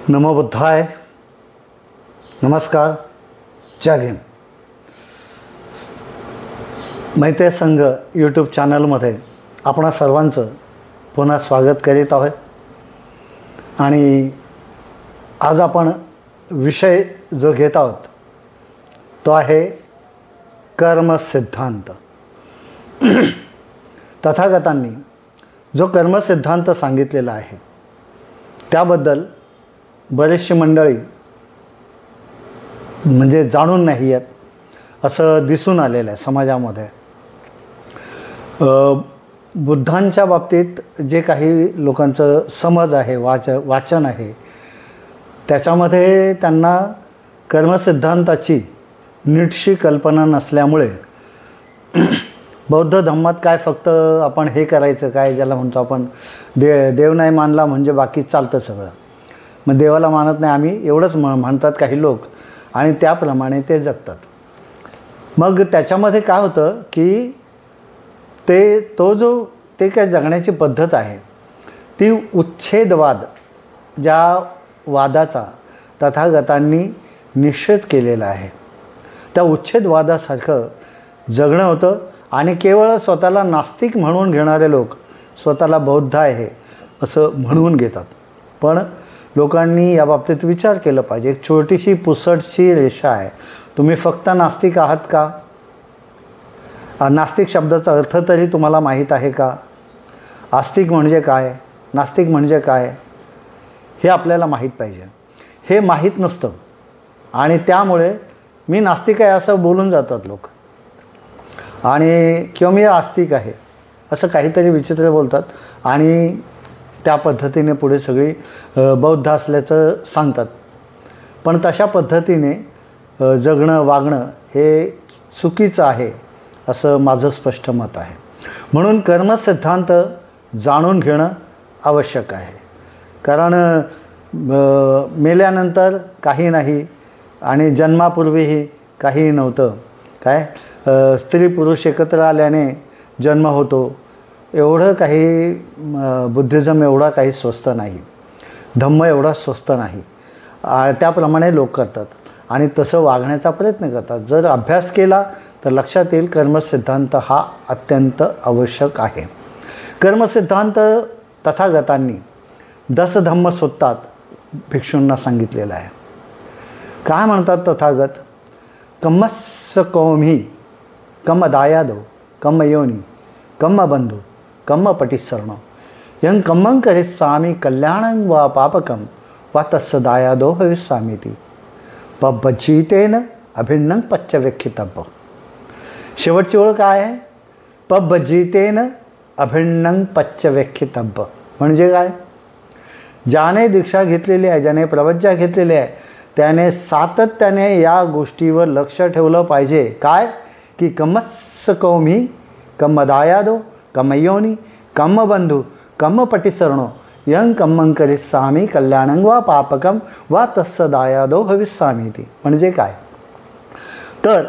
नमो बुद्धाय. नमस्कार. जय भीम. मैत्रेय संघ यूट्यूब चॅनलमध्ये आपणा सर्वांचं पुन्हा स्वागत करीत आहोत. आणि आज आपण विषय जो घेत आहोत तो आहे कर्मसिद्धांत. तथागतांनी जो कर्मसिद्धांत सांगितलेला आहे त्याबद्दल बरेचशी मंडळी म्हणजे जाणून नाही आहेत असं दिसून आलेलं आहे समाजामध्ये. बुद्धांच्या बाबतीत जे काही लोकांचं समज आहे, वाचन आहे, त्याच्यामध्ये त्यांना कर्मसिद्धांताची नीटशी कल्पना नसल्यामुळे बौद्ध धर्मात काय फक्त आपण हे करायचं काय ज्याला म्हणतो आपण देव नाही मानला म्हणजे बाकी चालतं सगळं. मग देवाला मानत नाही आम्ही एवढंच म्हणतात काही लोक आणि त्याप्रमाणे ते जगतात. मग त्याच्यामध्ये काय होतं की ते काय जगण्याची पद्धत आहे ती उच्छेदवाद, ज्या वादाचा तथागतांनी निषेध केलेला आहे त्या उच्छेदवादासारखं जगणं होतं. आणि केवळ स्वतःला नास्तिक म्हणून घेणारे लोक स्वतःला बौद्ध आहे असं म्हणून घेतात. पण लोकांनी या बाबतीत विचार केला पाहिजे. एक छोटीशी पुसटशी रेषा आहे. तुम्ही फक्त नास्तिक आहात का? नास्तिक शब्दाचा अर्थ तरी तुम्हाला माहीत आहे का? आस्तिक म्हणजे काय, नास्तिक म्हणजे काय हे आपल्याला माहीत पाहिजे. हे माहीत नसतं आणि त्यामुळे मी नास्तिक आहे असं बोलून जातात लोक आणि किंवा मी आस्तिक आहे असं काहीतरी विचित्र बोलतात आणि त्या पद्धतीने पुढे सगळी बौद्ध असल्याचं सांगतात. पण तशा पद्धतीने जगणं वागणं हे चुकीचं आहे असं माझं स्पष्ट मत आहे. म्हणून कर्मसिद्धांत जाणून घेणं आवश्यक आहे. कारण मेल्यानंतर काही नाही आणि जन्मापूर्वीही काही नव्हतं. काय स्त्री पुरुष एकत्र आल्याने जन्म होतो एवढं काही बुद्धिझम एवढा काही स्वस्त नाही, धम्म एवढा स्वस्त नाही. त्याप्रमाणे लोक करतात आणि तसं वागण्याचा प्रयत्न करतात. जर अभ्यास केला तर लक्षात येईल कर्मसिद्धांत हा अत्यंत आवश्यक आहे. कर्मसिद्धांत तथागतांनी 10 धम्म सूत्रात भिक्षूंना सांगितलेला आहे. काय म्हणतात तथागत? कम्मस्स कौमी कम दायादो कम योनी कम बंधू कम पटिस्सरणो यं कम्मं करिस्सामि कल्याणं वा पापकं वा तस्य दायादो भविष्यामीति पब्बजीतेन अभिन्नं पच्चव्यक्षितब्ब. शेवटची ओळ काय आहे? पब्बजीतेन अभिन्नं पच्चव्यक्षितब्ब म्हणजे काय? ज्याने दीक्षा घेतलेली आहे, ज्याने प्रवज्जा घेतलेली आहे त्याने सातत्याने या गोष्टीवर लक्ष ठेवलं पाहिजे. काय की कम्मस्स कौमी कम दायादो कम योनी कम बंधू कम पटिसरणो यं कम्मं करिस्सामि कल्याणं वा पापकं वा तस्य दायादो भविष्यामीति. म्हणजे काय? तर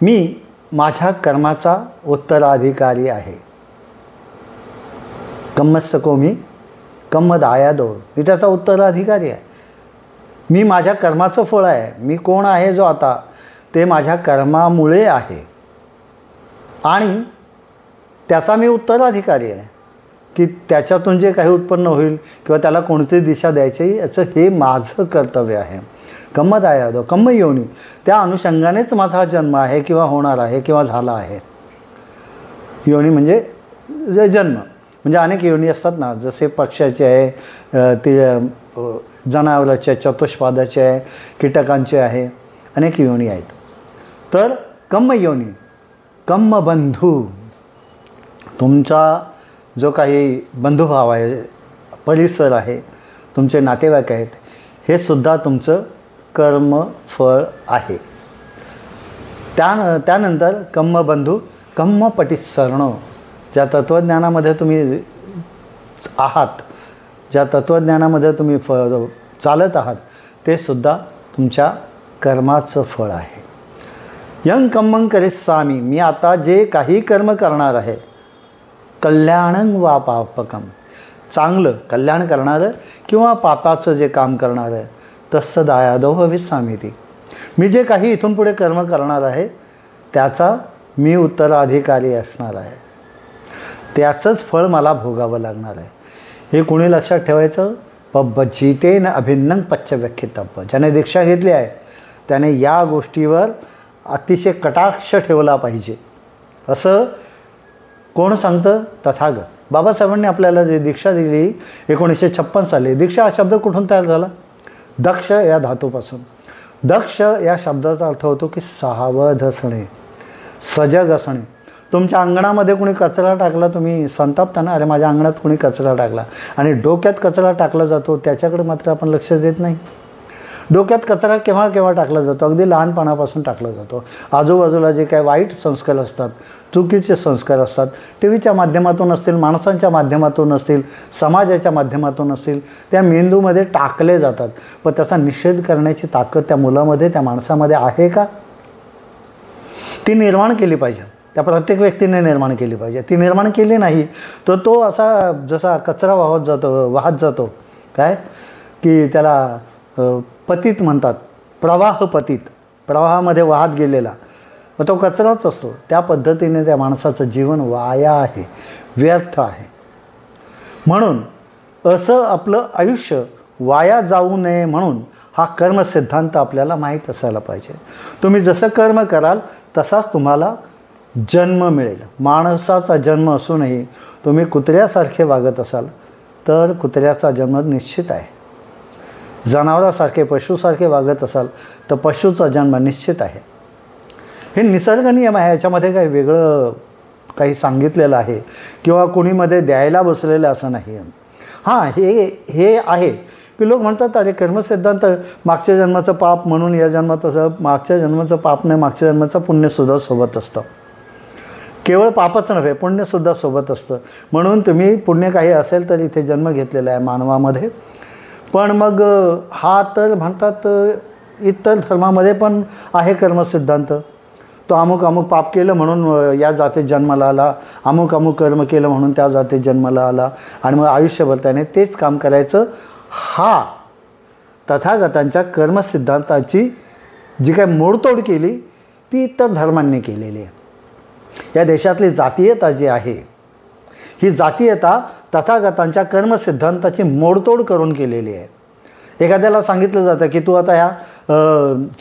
मी माझ्या कर्माचा उत्तराधिकारी आहे. कम्मस्स कौमी कम दायादो मी त्याचा उत्तराधिकारी आहे. मी माझ्या कर्माचं फळ आहे. मी कोण आहे जो आता ते माझ्या कर्मामुळे आहे आणि त्याचा मी उत्तराधिकारी आहे की त्याच्यातून जे काही उत्पन्न होईल किंवा त्याला कोणती दिशा द्यायची याचं हे माझं कर्तव्य आहे. कम्म दायादो कम्म योनी त्या अनुषंगानेच माझा जन्म आहे किंवा होणार आहे किंवा झाला आहे. योनी म्हणजे जन्म म्हणजे अनेक योनी असतात ना, जसे पक्ष्याचे आहे, ते जनावराचे, चतुष्पादाचे आहे, कीटकांचे आहे, अनेक योनी आहेत. तर कम्म योनी कम्म बंधू तुमचा जो काही बंधुभाव आहे, परिसर आहे, तुमचे नातेवाईक आहेत, हे सुद्धा तुमचं कर्मफळ आहे. त्यानंतर कम्म बंधू कम्म पटिस्सरणो ज्या तत्त्वज्ञानामध्ये तुम्ही आहात, ज्या तत्त्वज्ञानामध्ये तुम्ही चालत आहात ते सुद्धा तुमच्या कर्माचं फळ आहे. यं कम्मं करिस्सामि मी आता जे काही कर्म करणार आहे कल्याणं वा पापकं चांगलं कल्याण करणारं किंवा पापाचं जे काम करणारं, तस्स दायादो भविष्यामीति. मी जे काही इथून पुढे कर्म करणार आहे त्याचा मी उत्तराधिकारी असणार आहे, त्याचंच फळ मला भोगावं लागणार आहे. हे कोणी लक्षात ठेवायचं? पब्बजीतेन अभिन्नं पच्चव्यख्यितव्य. ज्याने दीक्षा घेतली आहे त्याने या गोष्टीवर अतिशय कटाक्ष ठेवला पाहिजे. असं कोण सांगतं? तथागत. बाबासाहेबांनी आपल्याला जे दीक्षा दिली 1956 साली. दीक्षा हा शब्द कुठून तयार झाला? दक्ष या धातूपासून. दक्ष या शब्दाचा अर्थ होतो की सावध असणे, सजग असणे. तुमच्या अंगणामध्ये कोणी कचरा टाकला, तुम्ही संतापता ना, अरे माझ्या अंगणात कोणी कचरा टाकला. आणि डोक्यात कचरा टाकला जातो त्याच्याकडे मात्र आपण लक्ष देत नाही. डोक्यात कचरा केव्हा केव्हा टाकला जातो? अगदी लहानपणापासून टाकला जातो. आजूबाजूला जे काही वाईट संस्कार असतात, चुकीचे संस्कार असतात, टी व्हीच्या माध्यमातून असतील, माणसांच्या माध्यमातून असतील, समाजाच्या माध्यमातून असतील, त्या मेंदूमध्ये टाकले जातात. पण त्याचा निषेध करण्याची ताकद त्या मुलामध्ये, त्या माणसामध्ये आहे का? ती निर्माण केली पाहिजे. त्या प्रत्येक व्यक्तीने निर्माण केली पाहिजे. ती निर्माण केली नाही तर तो असा जसा कचरा वाहत जातो काय की त्याला पतित म्हणतात, प्रवाह पतित, प्रवाहामध्ये वाहत गेलेला, मग तो कचराच असतो. त्या पद्धतीने त्या माणसाचं जीवन वाया आहे, व्यर्थ आहे. म्हणून असं आपलं आयुष्य वाया जाऊ नये म्हणून हा कर्मसिद्धांत आपल्याला माहीत असायला पाहिजे. तुम्ही जसं कर्म कराल तसाच तुम्हाला जन्म मिळेल. माणसाचा जन्म असूनही तुम्ही कुत्र्यासारखे वागत असाल तर कुत्र्याचा जन्म निश्चित आहे. जनावरासारखे, पशुसारखे वागत असाल तर पशुचा जन्म निश्चित आहे. हे निसर्ग नियम आहे. याच्यामध्ये काही वेगळं काही सांगितलेलं आहे किंवा कोणीमध्ये द्यायला बसलेलं असं नाही. हां, हे आहे की लोक म्हणतात अरे कर्मसिद्धांत मागच्या जन्माचं पाप म्हणून या जन्मात असं, मागच्या जन्माचं पाप नाही, मागच्या जन्माचं पुण्यसुद्धा सोबत असतं. केवळ पापच नव्हे, पुण्यसुद्धा सोबत असतं. म्हणून तुम्ही पुण्य काही असेल तर इथे जन्म घेतलेला आहे मानवामध्ये. पण मग हा तर म्हणतात इतर धर्मामध्ये पण आहे कर्मसिद्धांत. तो अमुक अमुक पाप केलं म्हणून या जातीत जन्माला आला, अमुक अमुक कर्म केलं म्हणून त्या जातीत जन्माला आला आणि मग आयुष्यभर त्याने तेच काम करायचं. हा तथागतांच्या कर्मसिद्धांताची जी काही मोडतोड केली ती इतर धर्मांनी केलेली आहे. या देशातली जातीयता जी आहे ही जातीयता तथागतांच्या कर्मसिद्धांताची मोडतोड करून केलेली आहे. एखाद्याला सांगितलं जातं की तू आता ह्या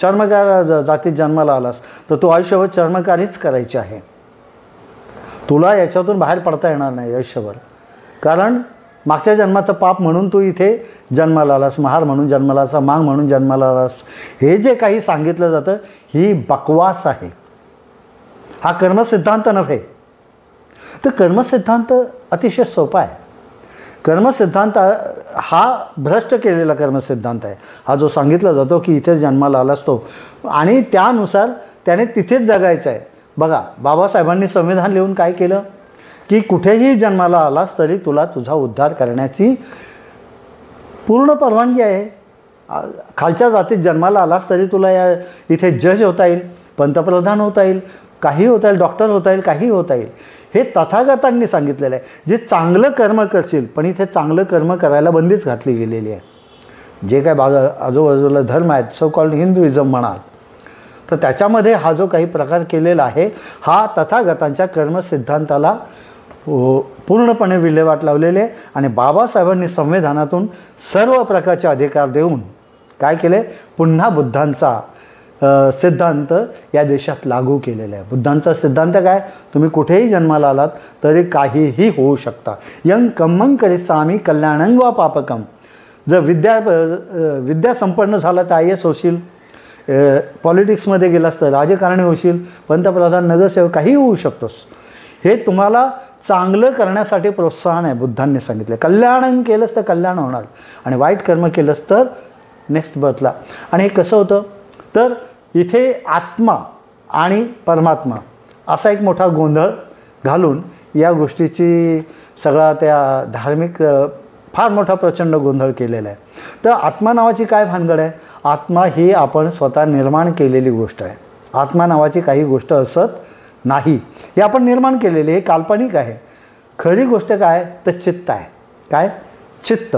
चर्मकार जातीत जन्माला आलास तर तू आयुष्यभर चर्मकारीच करायची आहे. तुला याच्यातून बाहेर पडता येणार नाही आयुष्यभर, कारण मागच्या जन्माचं पाप म्हणून तू इथे जन्माला आलास, महार म्हणून जन्माला आलास, मांग म्हणून जन्माला आलास. हे जे काही सांगितलं जातं ही बकवास आहे. हा कर्मसिद्धांत नव्हे. तर कर्मसिद्धांत अतिशय सोपा आहे. कर्मसिद्धांत हा भ्रष्ट केलेला कर्मसिद्धांत आहे. हा जो सांगितला जातो की इथे जन्माला आलास तो आणि त्यानुसार त्याने तिथेच जगायचं आहे. बघा, बाबासाहेबांनी संविधान लिहून काय केलं की कुठेही जन्माला आलास तरी तुला तुझा उद्धार करण्याची पूर्ण परवानगी आहे. खालच्या जातीत जन्माला आलास तरी तुला या इथे जज होता येईल, पंतप्रधान होता येईल, काही होता येईल, डॉक्टर होता येईल, काही होता येईल. हे तथागतांनी सांगितलेलं आहे. जे चांगलं कर्म करशील, पण इथे चांगलं कर्म करायला बंदीच घातली गेलेली आहे. जे काय आजूबाजूला धर्म आहेत, सो कॉल्ड हिंदुइझम म्हणाल, तर त्याच्यामध्ये हा जो काही प्रकार केलेला आहे हा तथागतांच्या कर्मसिद्धांताला पूर्णपणे विल्हेवाट लावलेले आहे. आणि बाबासाहेबांनी संविधानातून सर्व प्रकारचे अधिकार देऊन काय केले, पुन्हा बुद्धांचा सिद्धांत या देशात लागू केलेला आहे. बुद्धांचा सिद्धांत काय, तुम्ही कुठेही जन्माला आलात तरी काहीही होऊ शकता. यंग कम्मं करिसामी कल्याणं वा पापकम. जर विद्या संपन्न झाला तर IAS होशील, पॉलिटिक्समध्ये गेलास तर राजकारणी होशील, पंतप्रधान, नगरसेवक, काही होऊ शकतोस. हे तुम्हाला चांगलं करण्यासाठी प्रोत्साहन आहे. बुद्धांनी सांगितलं कल्याण केलंस तर कल्याण होणार आणि वाईट कर्म केलंस तर नेक्स्ट बर्थला. आणि हे कसं होतं तर इथे आत्मा आणि परमात्मा असा एक मोठा गोंधळ घालून या गोष्टीची सगळा त्या धार्मिक फार मोठा प्रचंड गोंधळ केलेला आहे. तर आत्मा नावाची काय भानगड आहे? आत्मा ही आपण स्वतः निर्माण केलेली गोष्ट आहे. आत्मा नावाची काही गोष्ट असत नाही. हे आपण निर्माण केलेली, हे काल्पनिक आहे. खरी गोष्ट काय तर चित्त आहे. काय? चित्त.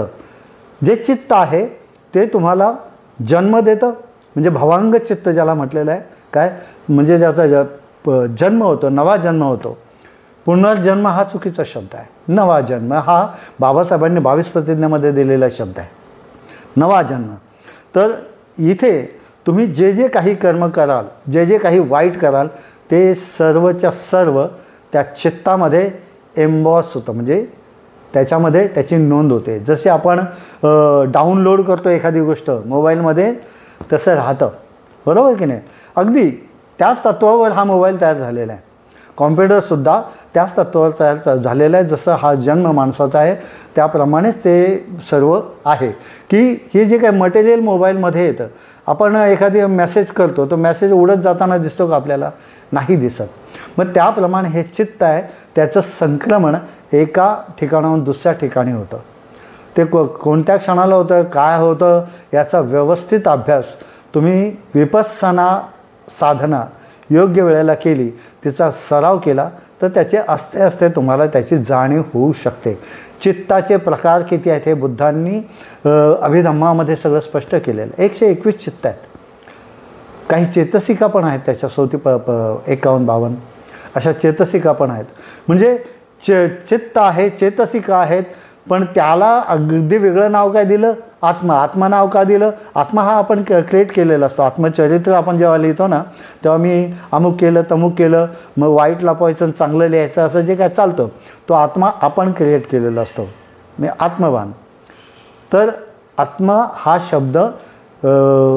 जे चित्त आहे ते तुम्हाला जन्म देतं, म्हणजे भवांग चित्त ज्याला म्हटलेलं आहे. काय? म्हणजे ज्याचा जन्म होतो, नवा जन्म होतो. पुनर्जन्म हा चुकीचा शब्द आहे. नवा जन्म हा बाबासाहेबांनी 22 प्रतिज्ञेमध्ये दिलेला शब्द आहे, नवा जन्म. तर इथे तुम्ही जे जे काही कर्म कराल, जे जे काही वाईट कराल, ते सर्वच्या सर्व त्या चित्तामध्ये एम्बॉस होतं, म्हणजे त्याच्यामध्ये त्याची नोंद होते. जसे आपण डाउनलोड करतो एखादी गोष्ट मोबाईलमध्ये, तसं राहतं, बरोबर की नाही? अगदी त्याच तत्त्वावर हा मोबाईल तयार झालेला आहे. कॉम्प्युटरसुद्धा त्याच तत्त्वावर तयार झालेला आहे. जसं हा जन्म माणसाचा आहे त्याप्रमाणेच ते सर्व आहे. की हे जे काही मटेरियल मोबाईलमध्ये येतं, आपण एखादी मेसेज करतो, तो मेसेज उडत जाताना दिसतो का आपल्याला? नाही दिसत. मग त्याप्रमाणे हे चित्त आहे, त्याचं संक्रमण एका ठिकाणाहून दुसऱ्या ठिकाणी होतं. ते कोणत्या क्षणाला होतं, काय होतं, याचा व्यवस्थित अभ्यास तुम्ही विपස්සना साधना योग्य वेळेला केली, तिचा सराव केला, तर त्याचे असते असते तुम्हाला त्याची जाणीव होऊ शकते. चित्ताचे प्रकार किती आहेत हे बुद्धांनी अभिधम्मामध्ये सगळं स्पष्ट केलेलं. 121 चित्त आहेत. काही चेतसिका पण आहेत, त्याच्या 51-52 अशा चेतसिका पण आहेत. म्हणजे चित्त आहे, चेतसिका आहेत, पण त्याला अगदी वेगळं नाव काय दिलं? आत्मा. आत्मा नाव का दिलं? आत्मा हा आपण क्रिएट केलेला असतो. आत्मचरित्र आपण जेव्हा लिहितो ना, तेव्हा मी अमुक केलं तमुक केलं, मग वाईट लपवायचं चांगलं लिहायचं, असं जे काय चालतं, तो आत्मा आपण क्रिएट केलेला असतो, म्हणजे आत्मवान. तर आत्मा हा शब्द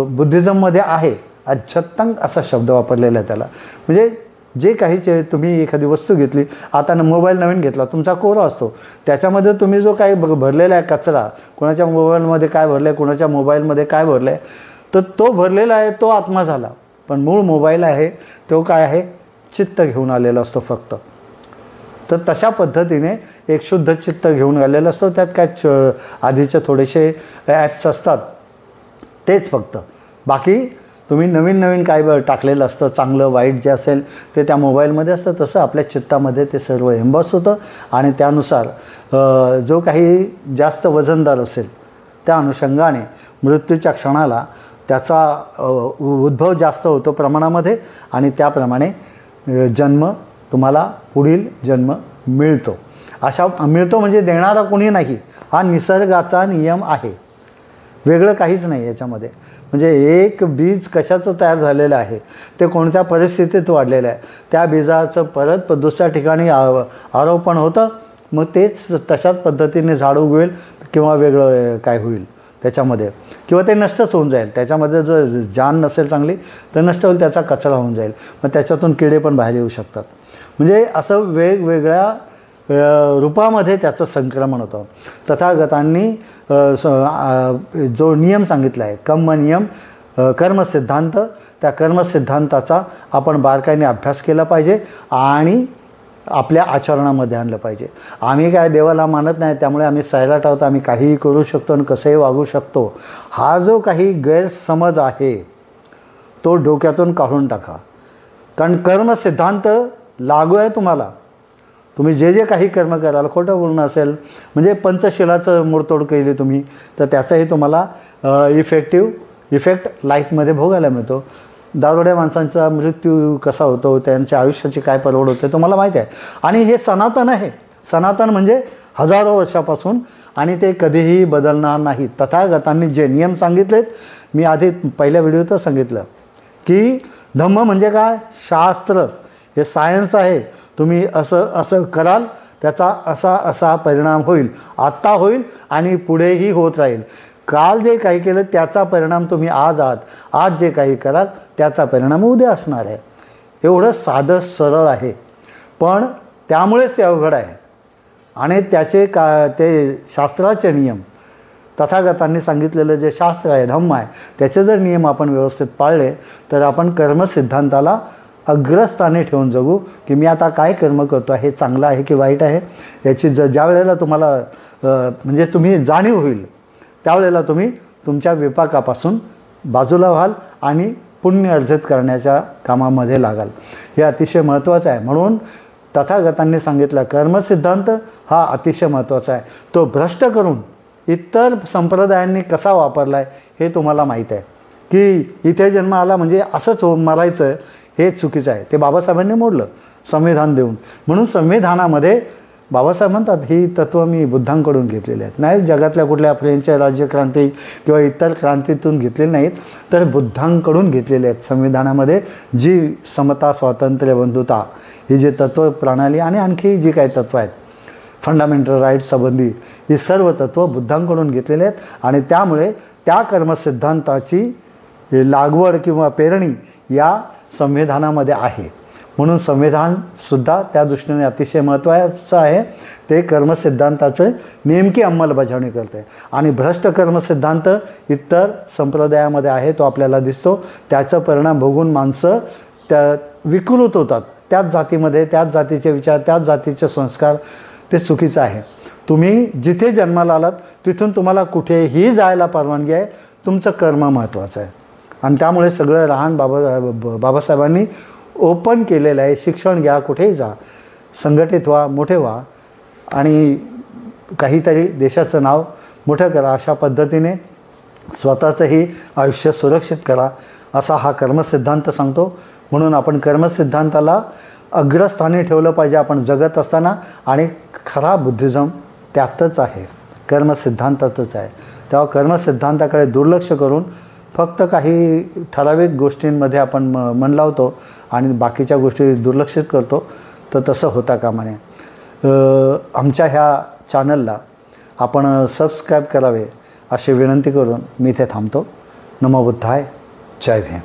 बुद्धिझममध्ये आहे, अज्छत्तंग असा शब्द वापरलेला आहे त्याला. म्हणजे जे काही तुम्ही एखादी वस्तू घेतली, आता मोबाईल नवीन घेतला, तुमचा कोरा असतो, त्याच्यामध्ये तुम्ही जो काही भरलेला आहे कचरा, कोणाच्या मोबाईलमध्ये काय भरलं आहे, कोणाच्या मोबाईलमध्ये काय भरलं आहे, तर तो भरलेला आहे, तो आत्मा झाला. पण मूळ मोबाईल आहे तो काय आहे? चित्त घेऊन आलेला असतो फक्त. तर तशा पद्धतीने एक शुद्ध चित्त घेऊन आलेलं असतं. त्यात काय आधीचे थोडेसे ॲप्स असतात तेच फक्त, बाकी तुम्ही नवीन नवीन काय टाकलेलं असतं, चांगलं वाईट जे असेल ते त्या मोबाईलमध्ये असतं. तसं आपल्या चित्तामध्ये ते सर्व एम्बॉस होतं आणि त्यानुसार जो काही जास्त वजनदार असेल त्या अनुषंगाने मृत्यूच्या क्षणाला त्याचा उद्भव जास्त होतो प्रमाणामध्ये आणि त्याप्रमाणे जन्म तुम्हाला पुढील जन्म मिळतो. अशा मिळतो म्हणजे देणारा कोणी नाही, हा निसर्गाचा नियम आहे, वेगळं काहीच नाही याच्यामध्ये. म्हणजे एक बीज कशाचं तयार झालेलं आहे, ते कोणत्या परिस्थितीत वाढलेलं आहे, त्या बीजाचं परत दुसऱ्या ठिकाणी आरोपण होतं, मग तेच तशाच पद्धतीने झाड उगवेल किंवा वेगळं काय होईल त्याच्यामध्ये, किंवा ते नष्टच होऊन जाईल. त्याच्यामध्ये जर जान नसेल चांगली तर नष्ट होईल, त्याचा कचरा होऊन जाईल, मग त्याच्यातून किडे पण बाहेर येऊ शकतात. म्हणजे असं वेगवेगळ्या रूपामध्ये त्याचं संक्रमण होतं. तथागतांनी जो नियम सांगितला आहे कर्मनियम, कर्मसिद्धांत, त्या कर्मसिद्धांताचा आपण बारकाईने अभ्यास केला पाहिजे आणि आपल्या आचरणामध्ये आणलं पाहिजे. आम्ही काय देवाला मानत नाही त्यामुळे आम्ही सैराट आहोत, आम्ही काहीही करू शकतो आणि कसंही वागू शकतो, हा जो काही गैरसमज आहे तो डोक्यातून काढून टाका. कारण कर्मसिद्धांत लागू आहे तुम्हाला. तुम्ही जे जे काही कर्म कराल, खोटं बोलणं असेल म्हणजे पंचशिलाचं मोडतोड केली तुम्ही, तर त्याचाही तुम्हाला इफेक्ट लाईफमध्ये भोगायला मिळतो. दारुड्या माणसांचा मृत्यू कसा होतो, त्यांच्या आयुष्याची काय परवड होते तुम्हाला माहिती आहे. आणि हे सनातन आहे. सनातन म्हणजे हजारो वर्षापासून, आणि ते कधीही बदलणार नाही. तथागतांनी जे नियम सांगितलेत, मी आधी पहिल्या व्हिडिओतच सांगितलं की धम्म म्हणजे काय? शास्त्र, हे सायन्स आहे. तुम्ही असं असं कराल त्याचा असा असा परिणाम होईल, आत्ता होईल आणि पुढेही होत राहील. काल जे काही केलं त्याचा परिणाम तुम्ही आज आहात, आज जे काही कराल त्याचा परिणाम उद्या असणार आहे. एवढं साधं सरळ आहे, पण त्यामुळेच ते अवघड आहे. आणि त्याचे ते शास्त्राचे नियम, तथागतांनी सांगितलेलं जे शास्त्र आहे, धम्म आहे, त्याचे जर नियम आपण व्यवस्थित पाळले तर आपण कर्मसिद्धांताला अग्रस्थानी ठेवून जगू की मी आता काय कर्म करतो आहे, हे चांगलं आहे की वाईट आहे, याची ज्या वेळेला तुम्हाला म्हणजे तुम्ही जाणीव होईल त्यावेळेला तुम्ही तुमच्या विपाकापासून बाजूला व्हाल आणि पुण्य अर्जित करण्याच्या कामामध्ये लागाल. हे अतिशय महत्त्वाचं आहे. म्हणून तथागतांनी सांगितलं कर्मसिद्धांत हा अतिशय महत्त्वाचा आहे. तो भ्रष्ट करून इतर संप्रदायांनी कसा वापरला आहे हे तुम्हाला माहीत आहे की इथे जन्म आला म्हणजे असंच मरायचं हे चुकीचं आहे. ते बाबासाहेबांनी मोडलं संविधान देऊन. म्हणून संविधानामध्ये बाबासाहेब म्हणतात ही तत्त्व मी बुद्धांकडून घेतलेली आहेत. नाही जगातल्या कुठल्या फ्रेंच राज्यक्रांती किंवा इतर क्रांतीतून घेतलेली नाहीत, तर बुद्धांकडून घेतलेले आहेत. संविधानामध्ये जी समता, स्वातंत्र्य, बंधुता ही जी तत्त्व प्रणाली आणि आणखी जी काही तत्त्व आहेत फंडामेंटल राईट्स संबंधी ही सर्व तत्त्व बुद्धांकडून घेतलेले आहेत. आणि त्यामुळे त्या कर्मसिद्धांताची लागवड किंवा पेरणी या संविधानामध्ये आहे. म्हणून संविधानसुद्धा त्या दृष्टीने अतिशय महत्त्वाचं आहे. ते कर्मसिद्धांताचं नेमकी अंमलबजावणी करते. आणि भ्रष्ट कर्मसिद्धांत इतर संप्रदायामध्ये आहे, तो आपल्याला दिसतो. त्याचा परिणाम भोगून माणसं त्या विकृत होतात. त्याच जातीमध्ये त्याच जातीचे विचार, त्याच जातीचे संस्कार, ते चुकीचं आहे. तुम्ही जिथे जन्माला आलात तिथून तुम्हाला कुठेही जायला परवानगी आहे. तुमचं कर्म महत्त्वाचं आहे. आणि त्यामुळे सगळं लहान बाबासाहेबांनी ओपन केलेलं आहे. शिक्षण घ्या, कुठेही जा, संघटित व्हा, मोठे व्हा आणि काहीतरी देशाचं नाव मोठं करा. अशा पद्धतीने स्वतःचंही आयुष्य सुरक्षित करा असा हा कर्मसिद्धांत सांगतो. म्हणून आपण कर्मसिद्धांताला अग्रस्थानी ठेवलं पाहिजे आपण जगत असताना. आणि खरा बुद्धिझम त्यातच आहे, कर्मसिद्धांतातच आहे. तेव्हा कर्मसिद्धांताकडे दुर्लक्ष करून फक्त काही ठराविक गोष्टींमध्ये आपण मन लावतो आणि बाकीच्या गोष्टी दुर्लक्षित करतो, तर तसं होता कामा नये. आमच्या ह्या चॅनलला आपण सबस्क्राईब करावे अशी विनंती करून मी इथे थांबतो. नमो बुद्धाय. जय भीम.